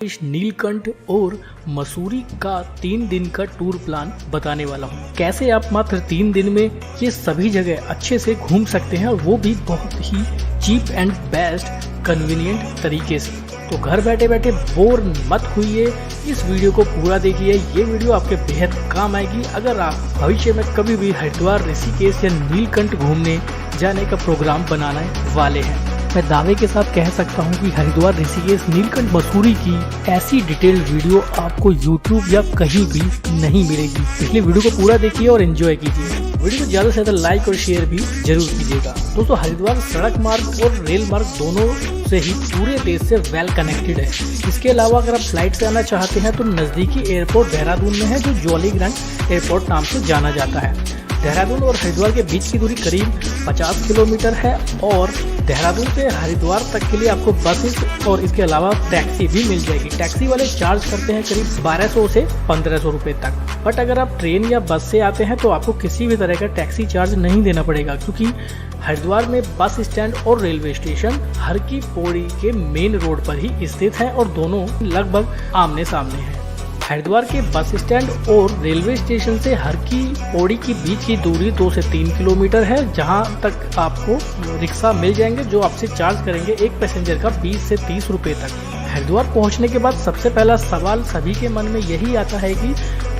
इस नीलकंठ और मसूरी का 3 दिन का टूर प्लान बताने वाला हूँ। कैसे आप मात्र 3 दिन में ये सभी जगह अच्छे से घूम सकते हैं और वो भी बहुत ही चीप एंड बेस्ट कन्वीनियंट तरीके से। तो घर बैठे बैठे बोर मत होइए, इस वीडियो को पूरा देखिए। ये वीडियो आपके बेहद काम आएगी अगर आप भविष्य में कभी भी हरिद्वार, ऋषिकेश या नीलकंठ घूमने जाने का प्रोग्राम बनाने वाले हैं। मैं दावे के साथ कह सकता हूं कि हरिद्वार, ऋषिकेश, नीलकंठ, मसूरी की ऐसी डिटेल्ड वीडियो आपको YouTube या कहीं भी नहीं मिलेगी। इसलिए वीडियो को पूरा देखिए और एंजॉय कीजिए। वीडियो को ज़्यादा से ज़्यादा लाइक और शेयर भी जरूर कीजिएगा। दोस्तों, हरिद्वार सड़क मार्ग और रेल मार्ग दोनों से ही पूरे देश से वेल कनेक्टेड है। इसके अलावा अगर आप फ्लाइट से आना चाहते हैं तो नज़दीकी एयरपोर्ट देहरादून में है, जो जॉली ग्रांट एयरपोर्ट नाम से जाना जाता है। देहरादून और हरिद्वार के बीच की दूरी करीब 50 किलोमीटर है और देहरादून से हरिद्वार तक के लिए आपको बसेस और इसके अलावा टैक्सी भी मिल जाएगी। टैक्सी वाले चार्ज करते हैं करीब 1200 से 1500 रुपए तक। बट अगर आप ट्रेन या बस से आते हैं तो आपको किसी भी तरह का टैक्सी चार्ज नहीं देना पड़ेगा, क्योंकि हरिद्वार में बस स्टैंड और रेलवे स्टेशन हर की पौड़ी के मेन रोड पर ही स्थित है और दोनों लगभग आमने सामने हैं। हरिद्वार के बस स्टैंड और रेलवे स्टेशन से हर की पौड़ी के बीच की दूरी 2 से 3 किलोमीटर है, जहां तक आपको रिक्शा मिल जाएंगे जो आपसे चार्ज करेंगे एक पैसेंजर का 20 से 30 रुपए तक। हरिद्वार पहुंचने के बाद सबसे पहला सवाल सभी के मन में यही आता है कि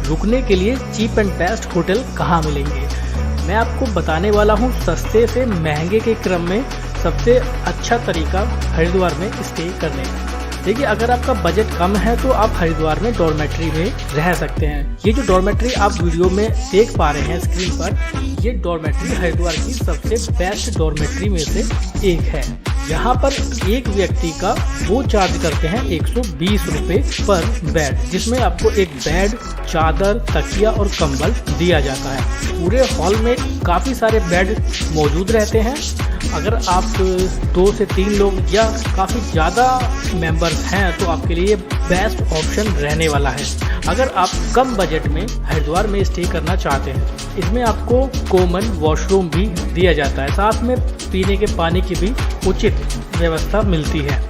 रुकने के लिए चीप एंड बेस्ट होटल कहाँ मिलेंगे। मैं आपको बताने वाला हूँ सस्ते से महंगे के क्रम में सबसे अच्छा तरीका हरिद्वार में स्टे करने का। देखिए, अगर आपका बजट कम है तो आप हरिद्वार में डॉर्मेट्री में रह सकते हैं। ये जो डॉर्मेट्री आप वीडियो में देख पा रहे हैं स्क्रीन पर, ये डॉर्मेट्री हरिद्वार की सबसे बेस्ट डॉर्मेट्री में से एक है। यहाँ पर एक व्यक्ति का वो चार्ज करते हैं 120 रुपए पर बेड, जिसमें आपको एक बेड, चादर, तकिया और कंबल दिया जाता है। पूरे हॉल में काफ़ी सारे बेड मौजूद रहते हैं। अगर आप 2 से 3 लोग या काफ़ी ज़्यादा मेंबर्स हैं तो आपके लिए बेस्ट ऑप्शन रहने वाला है। अगर आप कम बजट में हरिद्वार में स्टे करना चाहते हैं, इसमें आपको कॉमन वॉशरूम भी दिया जाता है, साथ में पीने के पानी की भी उचित व्यवस्था मिलती है।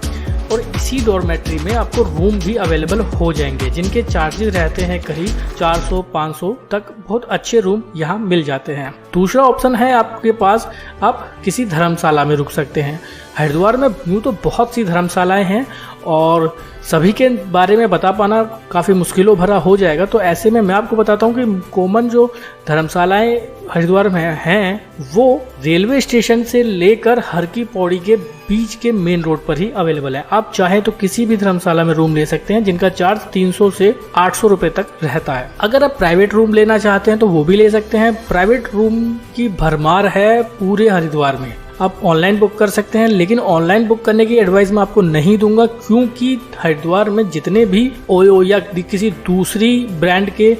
और इसी डॉर्मेट्री में आपको रूम भी अवेलेबल हो जाएंगे, जिनके चार्जेस रहते हैं करीब 400-500 तक। बहुत अच्छे रूम यहाँ मिल जाते हैं। दूसरा ऑप्शन है आपके पास, आप किसी धर्मशाला में रुक सकते हैं। हरिद्वार में यूँ तो बहुत सी धर्मशालाएं हैं और सभी के बारे में बता पाना काफ़ी मुश्किलों भरा हो जाएगा, तो ऐसे में मैं आपको बताता हूँ कि कॉमन जो धर्मशालाएं हरिद्वार में हैं वो रेलवे स्टेशन से लेकर हर की पौड़ी के बीच के मेन रोड पर ही अवेलेबल है। आप चाहे तो किसी भी धर्मशाला में रूम ले सकते हैं, जिनका चार्ज 300 से 800 रुपए तक रहता है। अगर आप प्राइवेट रूम लेना चाहते हैं तो वो भी ले सकते हैं। प्राइवेट रूम की भरमार है पूरे हरिद्वार में। आप ऑनलाइन बुक कर सकते हैं, लेकिन ऑनलाइन बुक करने की एडवाइस मैं आपको नहीं दूंगा, क्योंकि हरिद्वार में जितने भी ओयो या किसी दूसरी ब्रांड के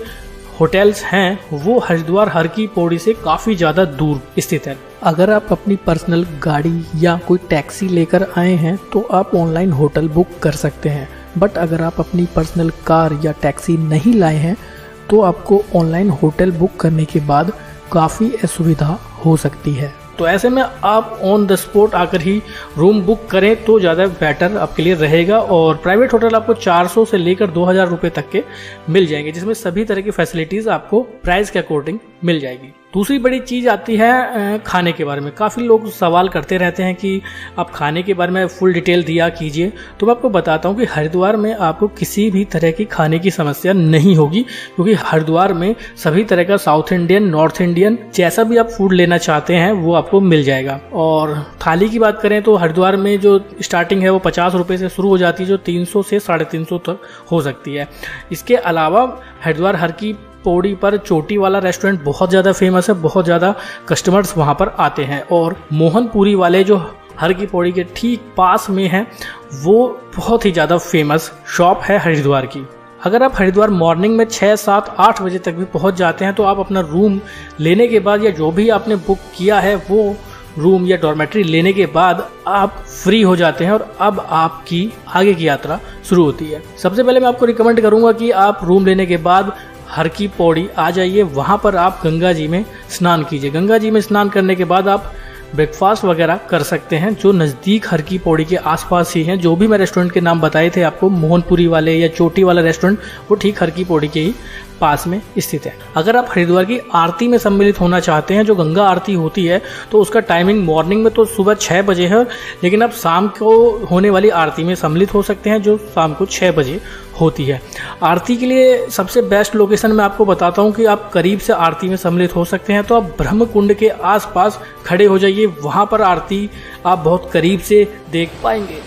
होटल्स हैं वो हरिद्वार हर की पौड़ी से काफ़ी ज़्यादा दूर स्थित है। अगर आप अपनी पर्सनल गाड़ी या कोई टैक्सी लेकर आए हैं तो आप ऑनलाइन होटल बुक कर सकते हैं। बट अगर आप अपनी पर्सनल कार या टैक्सी नहीं लाए हैं तो आपको ऑनलाइन होटल बुक करने के बाद काफ़ी असुविधा हो सकती है। तो ऐसे में आप ऑन द स्पॉट आकर ही रूम बुक करें तो ज़्यादा बेटर आपके लिए रहेगा। और प्राइवेट होटल आपको 400 से लेकर 2000 रुपये तक के मिल जाएंगे, जिसमें सभी तरह की फैसिलिटीज़ आपको प्राइस के अकॉर्डिंग मिल जाएगी। दूसरी बड़ी चीज़ आती है खाने के बारे में। काफ़ी लोग सवाल करते रहते हैं कि आप खाने के बारे में फुल डिटेल दिया कीजिए। तो मैं आपको बताता हूँ कि हरिद्वार में आपको किसी भी तरह की खाने की समस्या नहीं होगी, क्योंकि हरिद्वार में सभी तरह का साउथ इंडियन, नॉर्थ इंडियन, जैसा भी आप फूड लेना चाहते हैं वो आपको मिल जाएगा। और थाली की बात करें तो हरिद्वार में जो स्टार्टिंग है वो 50 रुपये से शुरू हो जाती है, जो 300 से 350 तक हो सकती है। इसके अलावा हरिद्वार हर की पौड़ी पर चोटी वाला रेस्टोरेंट बहुत ज़्यादा फेमस है, बहुत ज़्यादा कस्टमर्स वहाँ पर आते हैं। और मोहनपुरी वाले जो हर की पौड़ी के ठीक पास में है, वो बहुत ही ज़्यादा फेमस शॉप है हरिद्वार की। अगर आप हरिद्वार मॉर्निंग में 6, 7, 8 बजे तक भी पहुँच जाते हैं तो आप अपना रूम लेने के बाद या जो भी आपने बुक किया है वो रूम या डॉर्मेट्री लेने के बाद आप फ्री हो जाते हैं और अब आपकी आगे की यात्रा शुरू होती है। सबसे पहले मैं आपको रिकमेंड करूँगा कि आप रूम लेने के बाद हर की पौड़ी आ जाइए। वहाँ पर आप गंगा जी में स्नान कीजिए। गंगा जी में स्नान करने के बाद आप ब्रेकफास्ट वगैरह कर सकते हैं, जो नज़दीक हर की पौड़ी के आसपास ही हैं। जो भी मैं रेस्टोरेंट के नाम बताए थे आपको, मोहनपुरी वाले या चोटी वाला रेस्टोरेंट, वो ठीक हर की पौड़ी के ही पास में स्थित है। अगर आप हरिद्वार की आरती में सम्मिलित होना चाहते हैं, जो गंगा आरती होती है, तो उसका टाइमिंग मॉर्निंग में तो सुबह 6 बजे है, लेकिन आप शाम को होने वाली आरती में सम्मिलित हो सकते हैं, जो शाम को 6 बजे होती है। आरती के लिए सबसे बेस्ट लोकेशन मैं आपको बताता हूं कि आप करीब से आरती में सम्मिलित हो सकते हैं, तो आप ब्रह्म कुंड के आसपास खड़े हो जाइए, वहां पर आरती आप बहुत करीब से देख पाएंगे।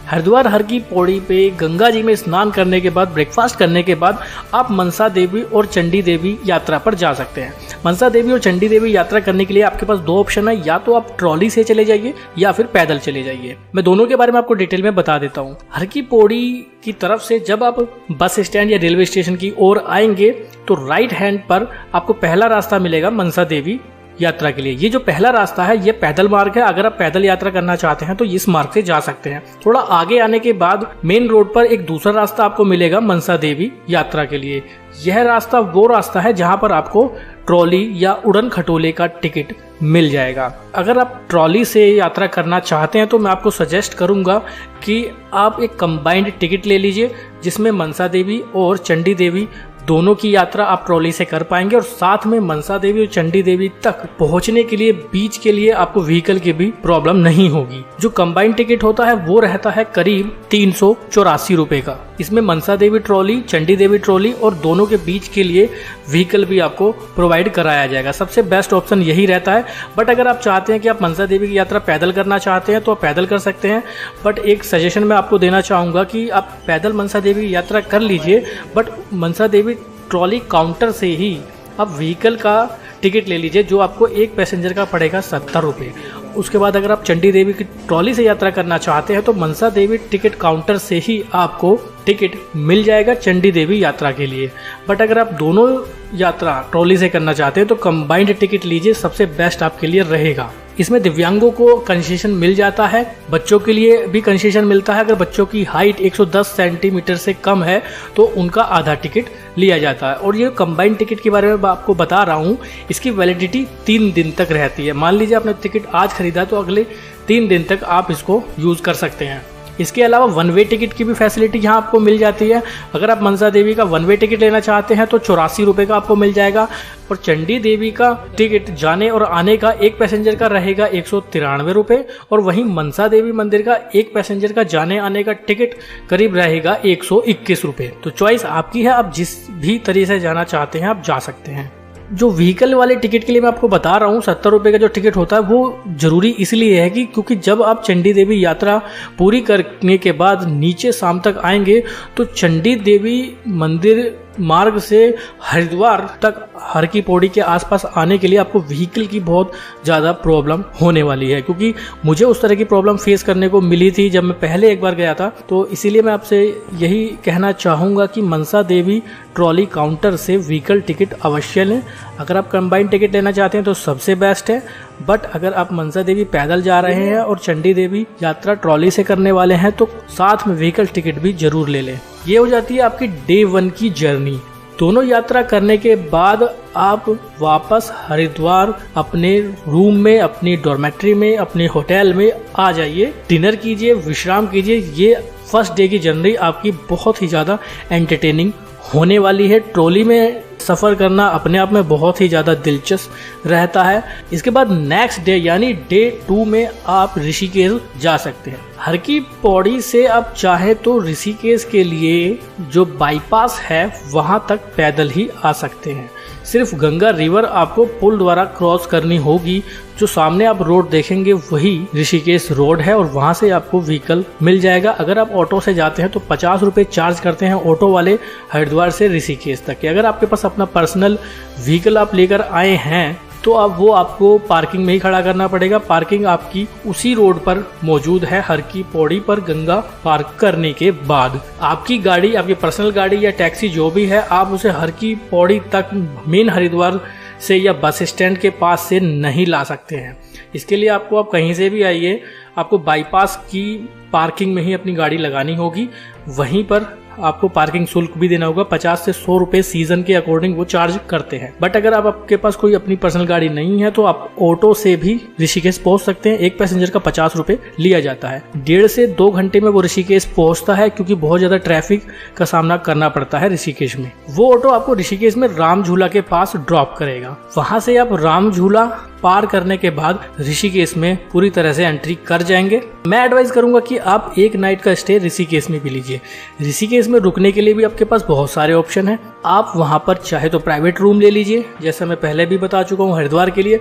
हरिद्वार हर की पौड़ी पे गंगा जी में स्नान करने के बाद, ब्रेकफास्ट करने के बाद आप मनसा देवी और चंडी देवी यात्रा पर जा सकते हैं। मनसा देवी और चंडी देवी यात्रा करने के लिए आपके पास 2 ऑप्शन है, या तो आप ट्रॉली से चले जाइए या फिर पैदल चले जाइए। मैं दोनों के बारे में आपको डिटेल में बता देता हूँ। हर की पौड़ी की तरफ से जब आप बस स्टैंड या रेलवे स्टेशन की ओर आएंगे तो राइट हैंड पर आपको पहला रास्ता मिलेगा मनसा देवी यात्रा के लिए। ये जो पहला रास्ता है ये पैदल मार्ग है। अगर आप पैदल यात्रा करना चाहते हैं तो इस मार्ग से जा सकते हैं। थोड़ा आगे आने के बाद मेन रोड पर एक दूसरा रास्ता आपको मिलेगा मनसा देवी यात्रा के लिए। यह रास्ता वो रास्ता है जहां पर आपको ट्रॉली या उड़न खटोले का टिकट मिल जाएगा। अगर आप ट्रॉली से यात्रा करना चाहते हैं तो मैं आपको सजेस्ट करूंगा कि आप एक कंबाइंड टिकट ले लीजिए, जिसमें मनसा देवी और चंडी देवी दोनों की यात्रा आप ट्रॉली से कर पाएंगे, और साथ में मनसा देवी और चंडी देवी तक पहुंचने के लिए बीच के लिए आपको व्हीकल की भी प्रॉब्लम नहीं होगी। जो कंबाइंड टिकट होता है वो रहता है करीब 384 रुपए का। इसमें मनसा देवी ट्रॉली, चंडी देवी ट्रॉली और दोनों के बीच के लिए व्हीकल भी आपको प्रोवाइड कराया जाएगा। सबसे बेस्ट ऑप्शन यही रहता है। बट अगर आप चाहते हैं कि आप मनसा देवी की यात्रा पैदल करना चाहते हैं तो आप पैदल कर सकते हैं। बट एक सजेशन मैं आपको देना चाहूँगा कि आप पैदल मनसा देवी की यात्रा कर लीजिए, but Mansa Devi trolley counter से ही आप व्हीकल का टिकट ले लीजिए, जो आपको एक पैसेंजर का पड़ेगा 70 रुपये। उसके बाद अगर आप चंडी देवी की ट्रॉली से यात्रा करना चाहते हैं तो मनसा देवी टिकट काउंटर से ही आपको टिकट मिल जाएगा चंडी देवी यात्रा के लिए। बट अगर आप दोनों यात्रा ट्रॉली से करना चाहते हैं तो कंबाइंड टिकट लीजिए, सबसे बेस्ट आपके लिए रहेगा। इसमें दिव्यांगों को कंसेशन मिल जाता है, बच्चों के लिए भी कंसेशन मिलता है। अगर बच्चों की हाइट 110 सेंटीमीटर से कम है तो उनका आधा टिकट लिया जाता है। और ये कंबाइंड टिकट के बारे में आपको बता रहा हूँ, इसकी वैलिडिटी 3 दिन तक रहती है। मान लीजिए आपने टिकट आज खरीदा तो अगले 3 दिन तक आप इसको यूज कर सकते हैं। इसके अलावा 1 वे टिकट की भी फैसिलिटी यहाँ आपको मिल जाती है। अगर आप मनसा देवी का 1 वे टिकट लेना चाहते हैं तो 84 रुपये का आपको मिल जाएगा, और चंडी देवी का टिकट जाने और आने का एक पैसेंजर का रहेगा 193 रुपये, और वहीं मनसा देवी मंदिर का एक पैसेंजर का जाने आने का टिकट करीब रहेगा 121 रुपये। तो चॉइस आपकी है, आप जिस भी तरीके से जाना चाहते हैं आप जा सकते हैं। जो व्हीकल वाले टिकट के लिए मैं आपको बता रहा हूँ, 70 रुपये का जो टिकट होता है वो जरूरी इसलिए है कि क्योंकि जब आप चंडी देवी यात्रा पूरी करने के बाद नीचे शाम तक आएंगे तो चंडी देवी मंदिर मार्ग से हरिद्वार तक हर की पौड़ी के आसपास आने के लिए आपको व्हीकल की बहुत ज़्यादा प्रॉब्लम होने वाली है। क्योंकि मुझे उस तरह की प्रॉब्लम फेस करने को मिली थी जब मैं पहले एक बार गया था। तो इसीलिए मैं आपसे यही कहना चाहूँगा कि मनसा देवी ट्रॉली काउंटर से व्हीकल टिकट अवश्य लें। अगर आप कंबाइंड टिकट लेना चाहते हैं तो सबसे बेस्ट है, बट अगर आप मनसा देवी पैदल जा रहे हैं और चंडी देवी यात्रा ट्रॉली से करने वाले हैं तो साथ में व्हीकल टिकट भी जरूर ले लें। ये हो जाती है आपकी डे 1 की जर्नी। दोनों यात्रा करने के बाद आप वापस हरिद्वार अपने रूम में, अपनी डॉर्मेट्री में, अपने होटल में आ जाइए, डिनर कीजिए, विश्राम कीजिए। ये फर्स्ट डे की जर्नी आपकी बहुत ही ज़्यादा एंटरटेनिंग होने वाली है। ट्रॉली में सफ़र करना अपने आप में बहुत ही ज़्यादा दिलचस्प रहता है। इसके बाद नेक्स्ट डे यानी डे 2 में आप ऋषिकेश जा सकते हैं। हर की पौड़ी से आप चाहे तो ऋषिकेश के लिए जो बाईपास है वहां तक पैदल ही आ सकते हैं। सिर्फ गंगा रिवर आपको पुल द्वारा क्रॉस करनी होगी। जो सामने आप रोड देखेंगे वही ऋषिकेश रोड है और वहां से आपको व्हीकल मिल जाएगा। अगर आप ऑटो से जाते हैं तो 50 रुपये चार्ज करते हैं ऑटो वाले हरिद्वार से ऋषिकेश तक के। अगर आपके पास अपना पर्सनल व्हीकल आप लेकर आए हैं तो अब वो आपको पार्किंग में ही खड़ा करना पड़ेगा। पार्किंग आपकी उसी रोड पर मौजूद है हर की पौड़ी पर। गंगा पार्क करने के बाद आपकी गाड़ी, आपकी पर्सनल गाड़ी या टैक्सी जो भी है, आप उसे हर की पौड़ी तक मेन हरिद्वार से या बस स्टैंड के पास से नहीं ला सकते हैं। इसके लिए आपको, आप कहीं से भी आइए, आपको बाईपास की पार्किंग में ही अपनी गाड़ी लगानी होगी। वहीं पर आपको पार्किंग शुल्क भी देना होगा। 50 से 100 रुपए सीजन के अकॉर्डिंग वो चार्ज करते हैं। बट अगर आपके पास कोई अपनी पर्सनल गाड़ी नहीं है तो आप ऑटो से भी ऋषिकेश पहुंच सकते हैं। एक पैसेंजर का 50 रुपए लिया जाता है। 1.5 से 2 घंटे में वो ऋषिकेश पहुंचता है, क्योंकि बहुत ज्यादा ट्रैफिक का सामना करना पड़ता है ऋषिकेश में। वो ऑटो आपको ऋषिकेश में राम झूला के पास ड्रॉप करेगा। वहां से आप राम झूला पार करने के बाद ऋषिकेश में पूरी तरह से एंट्री कर जाएंगे। मैं एडवाइज करूंगा कि आप एक नाइट का स्टे ऋषिकेश में भी लीजिए। ऋषिकेश में रुकने के लिए भी आपके पास बहुत सारे ऑप्शन हैं। आप वहां पर चाहे तो प्राइवेट रूम ले लीजिए, जैसा मैं पहले भी बता चुका हूँ हरिद्वार के लिए।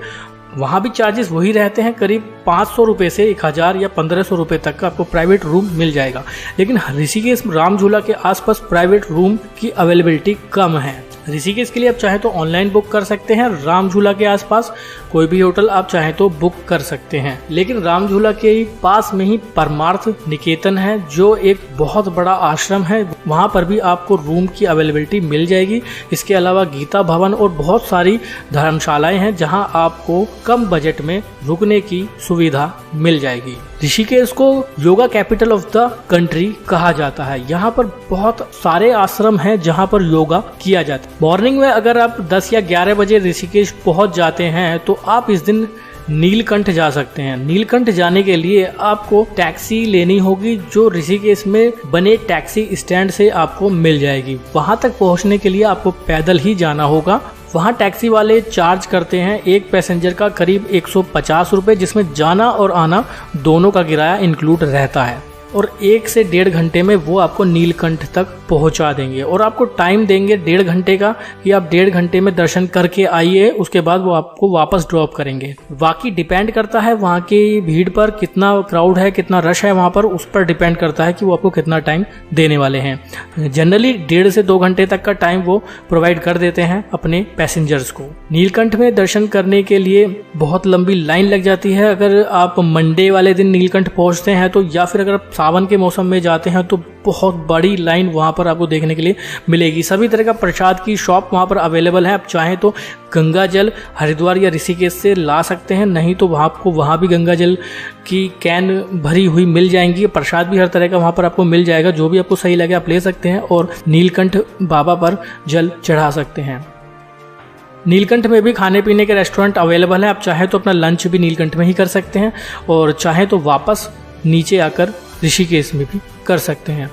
वहां भी चार्जेस वही रहते हैं, करीब 500 रुपए से 1000 या 1500 रुपए तक का आपको प्राइवेट रूम मिल जाएगा। लेकिन ऋषिकेश राम झूला के आसपास प्राइवेट रूम की अवेलेबिलिटी कम है। ऋषिकेश के लिए आप चाहे तो ऑनलाइन बुक कर सकते हैं। राम झूला के आसपास कोई भी होटल आप चाहे तो बुक कर सकते हैं। लेकिन राम झूला के पास में ही परमार्थ निकेतन है, जो एक बहुत बड़ा आश्रम है। वहां पर भी आपको रूम की अवेलेबिलिटी मिल जाएगी। इसके अलावा गीता भवन और बहुत सारी धर्मशालाएं हैं, जहां आपको कम बजट में रुकने की सुविधा मिल जाएगी। ऋषिकेश को yoga capital of the country कहा जाता है। यहाँ पर बहुत सारे आश्रम हैं जहाँ पर योगा किया जाता है। मॉर्निंग में अगर आप 10 या 11 बजे ऋषिकेश पहुँच जाते हैं तो आप इस दिन नीलकंठ जा सकते हैं। नीलकंठ जाने के लिए आपको टैक्सी लेनी होगी, जो ऋषिकेश में बने टैक्सी स्टैंड से आपको मिल जाएगी। वहां तक पहुंचने के लिए आपको पैदल ही जाना होगा। वहाँ टैक्सी वाले चार्ज करते हैं एक पैसेंजर का करीब 150 रुपए, जिसमें जाना और आना दोनों का किराया इंक्लूड रहता है। और 1 से 1.5 घंटे में वो आपको नीलकंठ तक पहुंचा देंगे और आपको टाइम देंगे 1.5 घंटे का कि आप 1.5 घंटे में दर्शन करके आइए। उसके बाद वो आपको वापस ड्रॉप करेंगे। बाकी डिपेंड करता है वहाँ की भीड़ पर, कितना क्राउड है, कितना रश है वहाँ पर, उस पर डिपेंड करता है कि वो आपको कितना टाइम देने वाले हैं। जनरली 1.5 से 2 घंटे तक का टाइम वो प्रोवाइड कर देते हैं अपने पैसेंजर्स को। नीलकंठ में दर्शन करने के लिए बहुत लंबी लाइन लग जाती है अगर आप मंडे वाले दिन नीलकंठ पहुँचते हैं तो, या फिर अगर आप सावन के मौसम में जाते हैं तो बहुत बड़ी लाइन वहाँ पर आपको देखने के लिए मिलेगी। सभी तरह का प्रसाद की शॉप वहाँ पर अवेलेबल है। आप चाहें तो गंगा जल हरिद्वार या ऋषिकेश से ला सकते हैं, नहीं तो आपको वहाँ भी गंगा जल की कैन भरी हुई मिल जाएंगी। प्रसाद भी हर तरह का वहाँ पर आपको मिल जाएगा। जो भी आपको सही लगे आप ले सकते हैं और नीलकंठ बाबा पर जल चढ़ा सकते हैं। नीलकंठ में भी खाने पीने के रेस्टोरेंट अवेलेबल है। आप चाहे तो अपना लंच भी नीलकंठ में ही कर सकते हैं और चाहे तो वापस नीचे आकर ऋषिकेश में भी कर सकते हैं।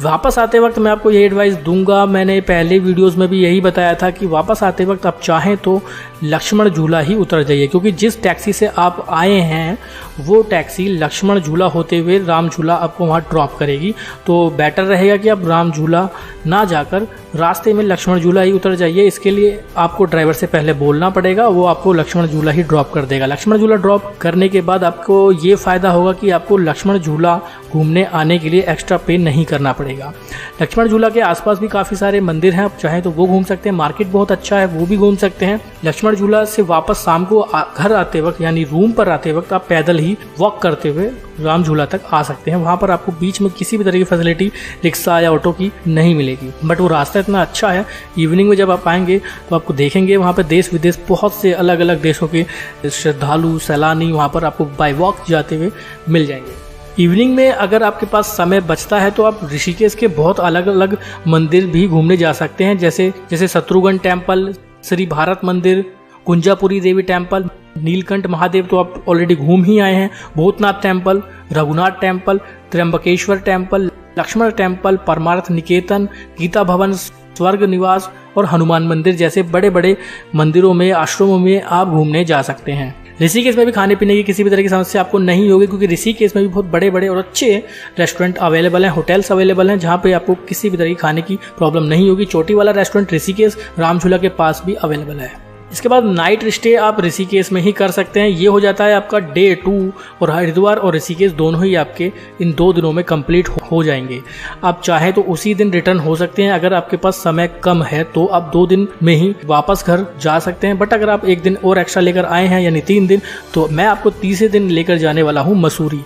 वापस आते वक्त मैं आपको ये एडवाइस दूंगा, मैंने पहले वीडियोस में भी यही बताया था कि वापस आते वक्त आप चाहें तो लक्ष्मण झूला ही उतर जाइए, क्योंकि जिस टैक्सी से आप आए हैं वो टैक्सी लक्ष्मण झूला होते हुए राम झूला आपको वहाँ ड्रॉप करेगी। तो बेटर रहेगा कि आप राम झूला ना जाकर रास्ते में लक्ष्मण झूला ही उतर जाइए। इसके लिए आपको ड्राइवर से पहले बोलना पड़ेगा, वो आपको लक्ष्मण झूला ही ड्रॉप कर देगा। लक्ष्मण झूला ड्रॉप करने के बाद आपको ये फ़ायदा होगा कि आपको लक्ष्मण झूला घूमने आने के लिए एक्स्ट्रा पे नहीं करना पड़ेगा। लक्ष्मण झूला के आसपास भी काफ़ी सारे मंदिर हैं, आप चाहें तो वो घूम सकते हैं। मार्केट बहुत अच्छा है, वो भी घूम सकते हैं। लक्ष्मण झूला से वापस शाम को घर आते वक्त यानी रूम पर आते वक्त आप पैदल ही वॉक करते हुए राम झूला तक आ सकते हैं। वहाँ पर आपको बीच में किसी भी तरह की फैसिलिटी रिक्शा या ऑटो की नहीं मिलेगी, बट वो रास्ता इतना अच्छा है। इवनिंग में जब आप आएंगे तो आपको देखेंगे वहाँ पर देश विदेश बहुत से अलग अलग देशों के श्रद्धालु सैलानी वहाँ पर आपको बाय वॉक जाते हुए मिल जाएंगे। इवनिंग में अगर आपके पास समय बचता है तो आप ऋषिकेश के बहुत अलग अलग मंदिर भी घूमने जा सकते हैं, जैसे शत्रुघ्न टेम्पल, श्री भारत मंदिर, कुंजापुरी देवी टेम्पल, नीलकंठ महादेव तो आप ऑलरेडी घूम ही आए हैं, Bhootnath temple, Raghunath temple, Trimbakeshwar temple, Laxman temple, Parmarth Niketan, Gita भवन, स्वर्ग निवास और हनुमान मंदिर जैसे बड़े बड़े मंदिरों में, आश्रमों में आप घूमने जा सकते हैं। ऋषिकेश में भी खाने पीने की किसी भी तरह की समस्या आपको नहीं होगी, क्योंकि ऋषिकेश में भी बहुत बड़े बड़े और अच्छे रेस्टोरेंट अवेलेबल हैं, होटल्स अवेलेबल हैं, जहाँ पे आपको किसी भी तरह की खाने की प्रॉब्लम नहीं होगी। चोटी वाला रेस्टोरेंट ऋषिकेश राम झूला के पास भी अवेलेबल है। इसके बाद नाइट स्टे आप ऋषिकेश में ही कर सकते हैं। ये हो जाता है आपका डे 2 और हरिद्वार और ऋषिकेश दोनों ही आपके इन 2 दिनों में कंप्लीट हो जाएंगे। आप चाहे तो उसी दिन रिटर्न हो सकते हैं। अगर आपके पास समय कम है तो आप 2 दिन में ही वापस घर जा सकते हैं, बट अगर आप 1 दिन और एक्स्ट्रा लेकर आए हैं यानी 3 दिन, तो मैं आपको तीसरे दिन लेकर जाने वाला हूँ मसूरी।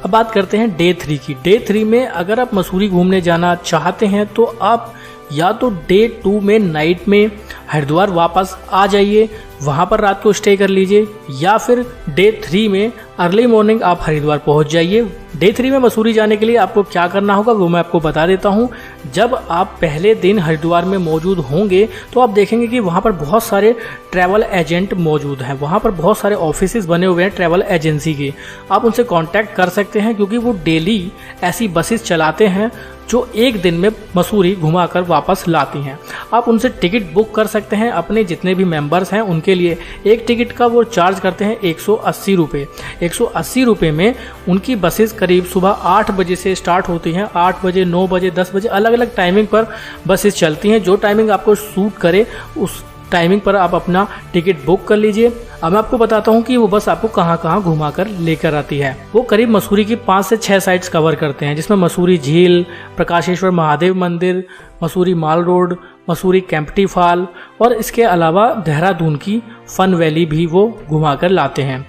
अब बात करते हैं डे 3 की। डे 3 में अगर आप मसूरी घूमने जाना चाहते हैं तो आप या तो डे 2 में नाइट में हरिद्वार वापस आ जाइए, वहाँ पर रात को स्टे कर लीजिए, या फिर डे 3 में अर्ली मॉर्निंग आप हरिद्वार पहुँच जाइए। डे 3 में मसूरी जाने के लिए आपको क्या करना होगा वो मैं आपको बता देता हूँ। जब आप पहले दिन हरिद्वार में मौजूद होंगे तो आप देखेंगे कि वहाँ पर बहुत सारे ट्रैवल एजेंट मौजूद हैं, वहाँ पर बहुत सारे ऑफिसेज बने हुए हैं ट्रैवल एजेंसी के। आप उनसे कांटेक्ट कर सकते हैं क्योंकि वो डेली ऐसी बसेस चलाते हैं जो एक दिन में मसूरी घुमाकर वापस लाती हैं। आप उनसे टिकट बुक कर सकते हैं, अपने जितने भी मेंबर्स हैं उनके लिए। एक टिकट का वो चार्ज करते हैं 180 रुपये। 180 रुपये में उनकी बसेस करीब सुबह 8 बजे से स्टार्ट होती हैं। 8 बजे, 9 बजे, 10 बजे अलग अलग टाइमिंग पर बसेस चलती हैं। जो टाइमिंग आपको सूट करे उस टाइमिंग पर आप अपना टिकट बुक कर लीजिए। अब मैं आपको बताता हूँ कि वो बस आपको कहाँ कहाँ घुमा कर लेकर आती है। वो करीब मसूरी की 5 से 6 साइट्स कवर करते हैं, जिसमें मसूरी झील, प्रकाशेश्वर महादेव मंदिर, मसूरी माल रोड, मसूरी कैंपटी फॉल और इसके अलावा देहरादून की फन वैली भी वो घुमा कर लाते हैं।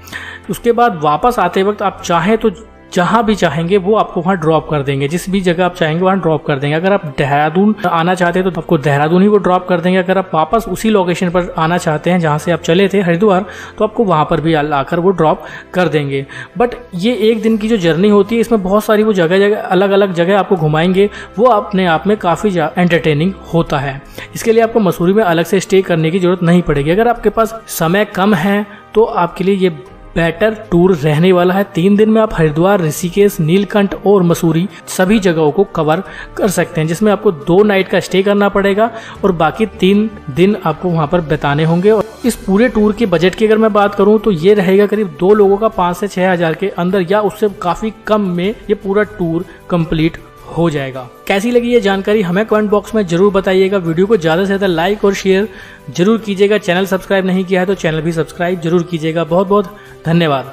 उसके बाद वापस आते वक्त आप चाहें तो जहाँ भी चाहेंगे वो आपको वहाँ ड्रॉप कर देंगे, जिस भी जगह आप चाहेंगे वहाँ ड्रॉप कर देंगे। अगर आप देहरादून आना चाहते हैं तो आपको देहरादून ही वो ड्रॉप कर देंगे। अगर आप वापस उसी लोकेशन पर आना चाहते हैं जहाँ से आप चले थे हरिद्वार, तो आपको वहाँ पर भी आकर वो ड्रॉप कर देंगे। बट ये एक दिन की जो जर्नी होती है इसमें बहुत सारी वो जगह जगह अलग अलग जगह आपको घुमाएंगे, वो अपने आप में काफ़ी एंटरटेनिंग होता है। इसके लिए आपको मसूरी में अलग से स्टे करने की जरूरत नहीं पड़ेगी। अगर आपके पास समय कम है तो आपके लिए ये बेटर टूर रहने वाला है। 3 दिन में आप हरिद्वार, ऋषिकेश, नीलकंठ और मसूरी सभी जगहों को कवर कर सकते हैं, जिसमें आपको 2 नाइट का स्टे करना पड़ेगा और बाकी 3 दिन आपको वहां पर बिताने होंगे। और इस पूरे टूर के बजट की अगर मैं बात करूं तो ये रहेगा करीब 2 लोगों का 5 से 6 हज़ार के अंदर या उससे काफ़ी कम में ये पूरा टूर कंप्लीट हो जाएगा। कैसी लगी ये जानकारी हमें कमेंट बॉक्स में जरूर बताइएगा। वीडियो को ज़्यादा से ज़्यादा लाइक और शेयर जरूर कीजिएगा। चैनल सब्सक्राइब नहीं किया है तो चैनल भी सब्सक्राइब जरूर कीजिएगा। बहुत बहुत धन्यवाद।